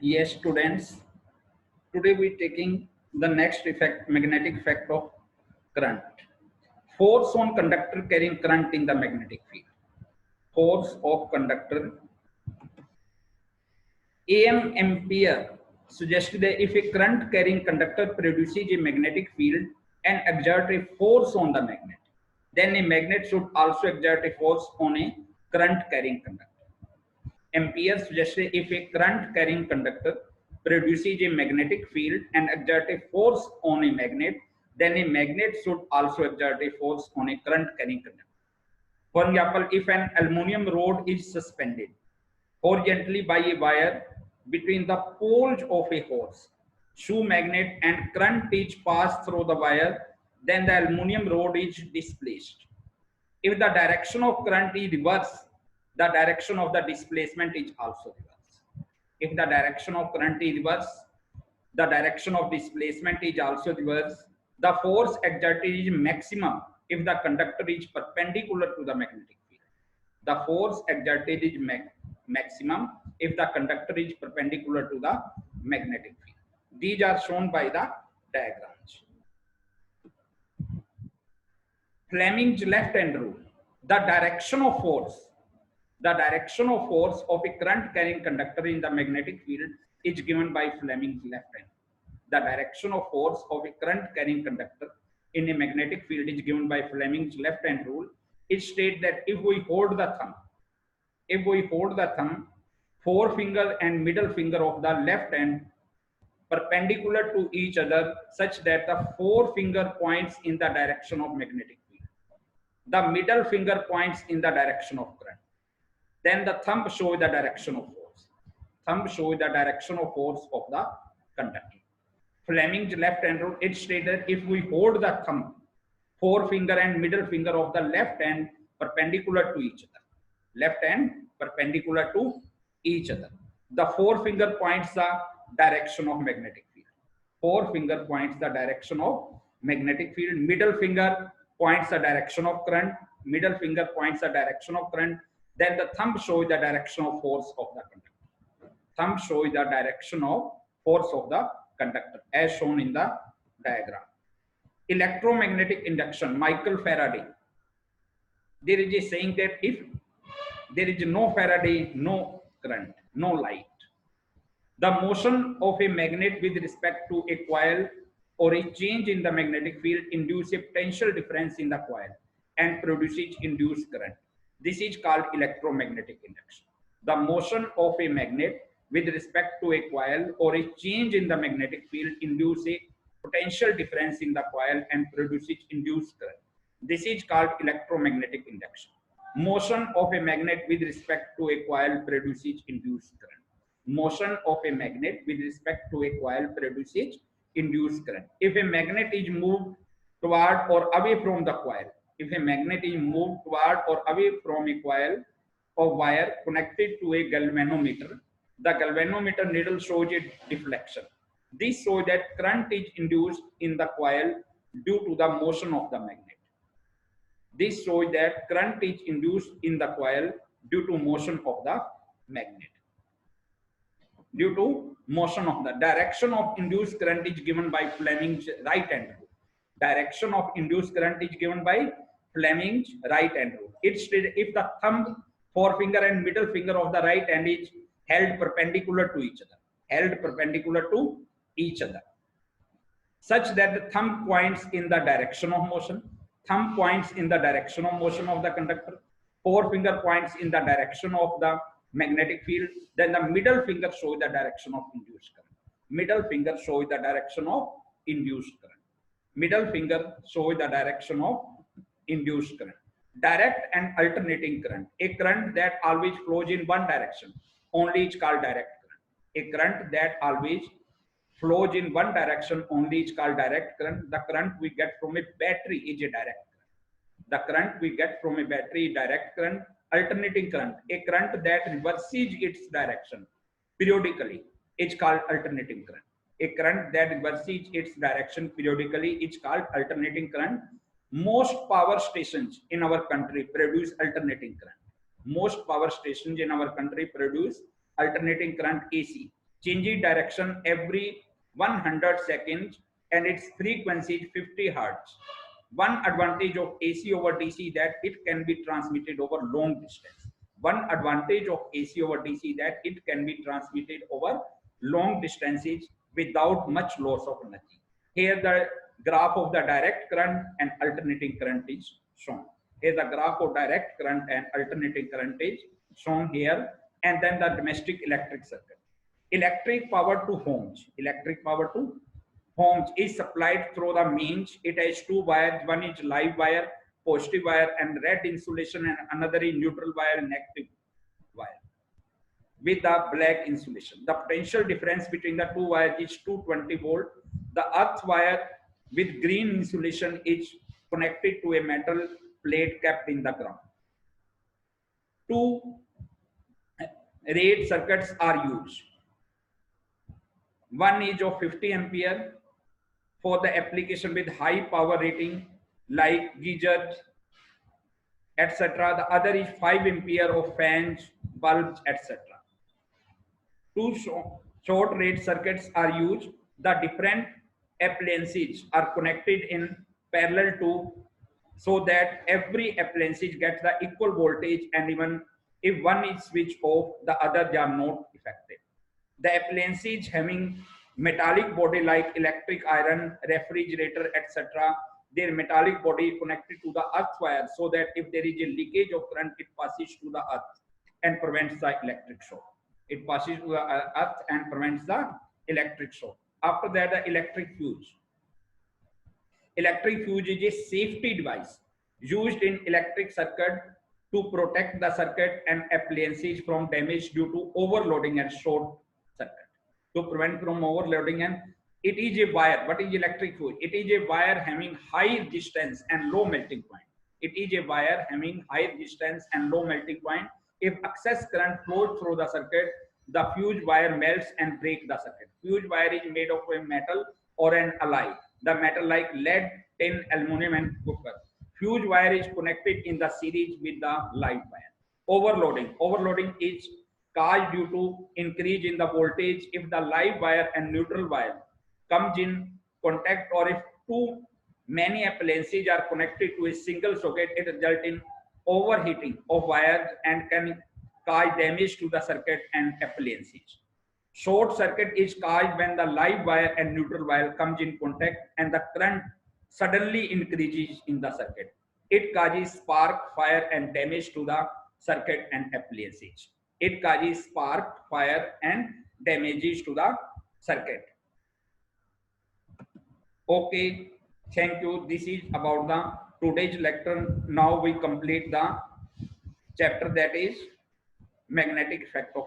Yes, students, today we're taking the next effect, magnetic effect of current. Force on conductor carrying current in the magnetic field. Force of conductor. AM Ampere suggested that if a current carrying conductor produces a magnetic field and exerts a force on the magnet, then a magnet should also exert a force on a current carrying conductor. Ampere suggested if a current carrying conductor produces a magnetic field and exerts a force on a magnet, then a magnet should also exert a force on a current carrying conductor. For example, if an aluminum rod is suspended horizontally by a wire between the poles of a horse, shoe magnet and current is passed through the wire, then the aluminum rod is displaced. If the direction of current is reverse, the direction of the displacement is also reverse. If the direction of current is reverse, the direction of displacement is also reverse. The force exerted is maximum if the conductor is perpendicular to the magnetic field. The force exerted is maximum if the conductor is perpendicular to the magnetic field. These are shown by the diagrams. Fleming's left-hand rule. The direction of force of a current carrying conductor in the magnetic field is given by Fleming's left hand. The direction of force of a current carrying conductor in a magnetic field is given by Fleming's left hand rule. It states that if we hold the thumb, forefinger and middle finger of the left hand perpendicular to each other such that the forefinger points in the direction of magnetic field. The middle finger points in the direction of current. Then the thumb shows the direction of force. Thumb shows the direction of force of the conductor. Fleming's left hand rule, it stated if we hold the thumb, forefinger and middle finger of the left hand perpendicular to each other. Left hand perpendicular to each other. The forefinger points the direction of magnetic field. Forefinger points the direction of magnetic field. Middle finger points the direction of current. Middle finger points the direction of current. Then the thumb shows the direction of force of the conductor. Thumb shows the direction of force of the conductor as shown in the diagram. Electromagnetic induction, Michael Faraday. There is a saying that if there is no Faraday, no current, no light. The motion of a magnet with respect to a coil or a change in the magnetic field induces a potential difference in the coil and produces induced current. This is called electromagnetic induction. The motion of a magnet with respect to a coil or a change in the magnetic field induces a potential difference in the coil and produces induced current. This is called electromagnetic induction. Motion of a magnet with respect to a coil produces induced current. Motion of a magnet with respect to a coil produces induced current. If a magnet is moved toward or away from the coil, if a magnet is moved toward or away from a coil of wire connected to a galvanometer, the galvanometer needle shows a deflection. This shows that current is induced in the coil due to the motion of the magnet. This shows that current is induced in the coil due to motion of the magnet. Due to motion of the direction of induced current is given by Fleming's right hand rule. Direction of induced current is given by Fleming's right hand rule. It states if the thumb, forefinger and middle finger of the right hand is held perpendicular to each other, such that the thumb points in the direction of motion, thumb points in the direction of motion of the conductor, forefinger points in the direction of the magnetic field, then the middle finger shows the direction of induced current. Middle finger shows the direction of induced current. Middle finger shows the direction of induced current. Direct and alternating current. A current that always flows in one direction only is called direct current. A current that always flows in one direction only is called direct current. The current we get from a battery is a direct current. The current we get from a battery is direct current. Alternating current, a current that reverses its direction periodically is called alternating current. A current that reverses its direction periodically is called alternating current. Most power stations in our country produce alternating current. Most power stations in our country produce alternating current AC. changing direction every 100 seconds, and its frequency is 50 hertz. One advantage of AC over DC that it can be transmitted over long distance. One advantage of AC over DC that it can be transmitted over long distances without much loss of energy. Here the graph of the direct current and alternating current is shown. Here the graph of direct current and alternating current is shown here, and then the domestic electric circuit. Electric power to homes. Electric power to homes is supplied through the mains. It has two wires. One is live wire, positive wire, and red insulation, and another is neutral wire, negative wire with the black insulation. The potential difference between the two wires is 220 volt. The earth wire with green insulation is connected to a metal plate kept in the ground. Two rate circuits are used. One is of 50 ampere for the application with high power rating like geysers, etc. The other is 5 ampere of fans, bulbs, etc. Two short rate circuits are used. The different appliances are connected in parallel to so that every appliance gets the equal voltage, and even if one is switched off, the others are not affected. The appliances having metallic body like electric iron, refrigerator, etc., their metallic body connected to the earth wire so that if there is a leakage of current, it passes to the earth and prevents the electric shock. It passes to the earth and prevents the electric shock. After that, the electric fuse. Electric fuse is a safety device used in electric circuit to protect the circuit and appliances from damage due to overloading and short circuit. To prevent from overloading, and it is a wire. What is electric fuse? It is a wire having high resistance and low melting point. It is a wire having high resistance and low melting point. If excess current flows through the circuit, the fuse wire melts and breaks the circuit. Fuse wire is made of a metal or an alloy. The metal like lead, tin, aluminum, and copper. Fuse wire is connected in the series with the live wire. Overloading. Overloading is caused due to increase in the voltage if the live wire and neutral wire comes in contact, or if too many appliances are connected to a single socket, it results in overheating of wires and can cause damage to the circuit and appliances. Short circuit is caused when the live wire and neutral wire comes in contact and the current suddenly increases in the circuit. It causes spark, fire, and damage to the circuit and appliances. It causes spark, fire, and damages to the circuit. Okay, thank you. This is about the today's lecture. Now we complete the chapter, that is magnetic effect of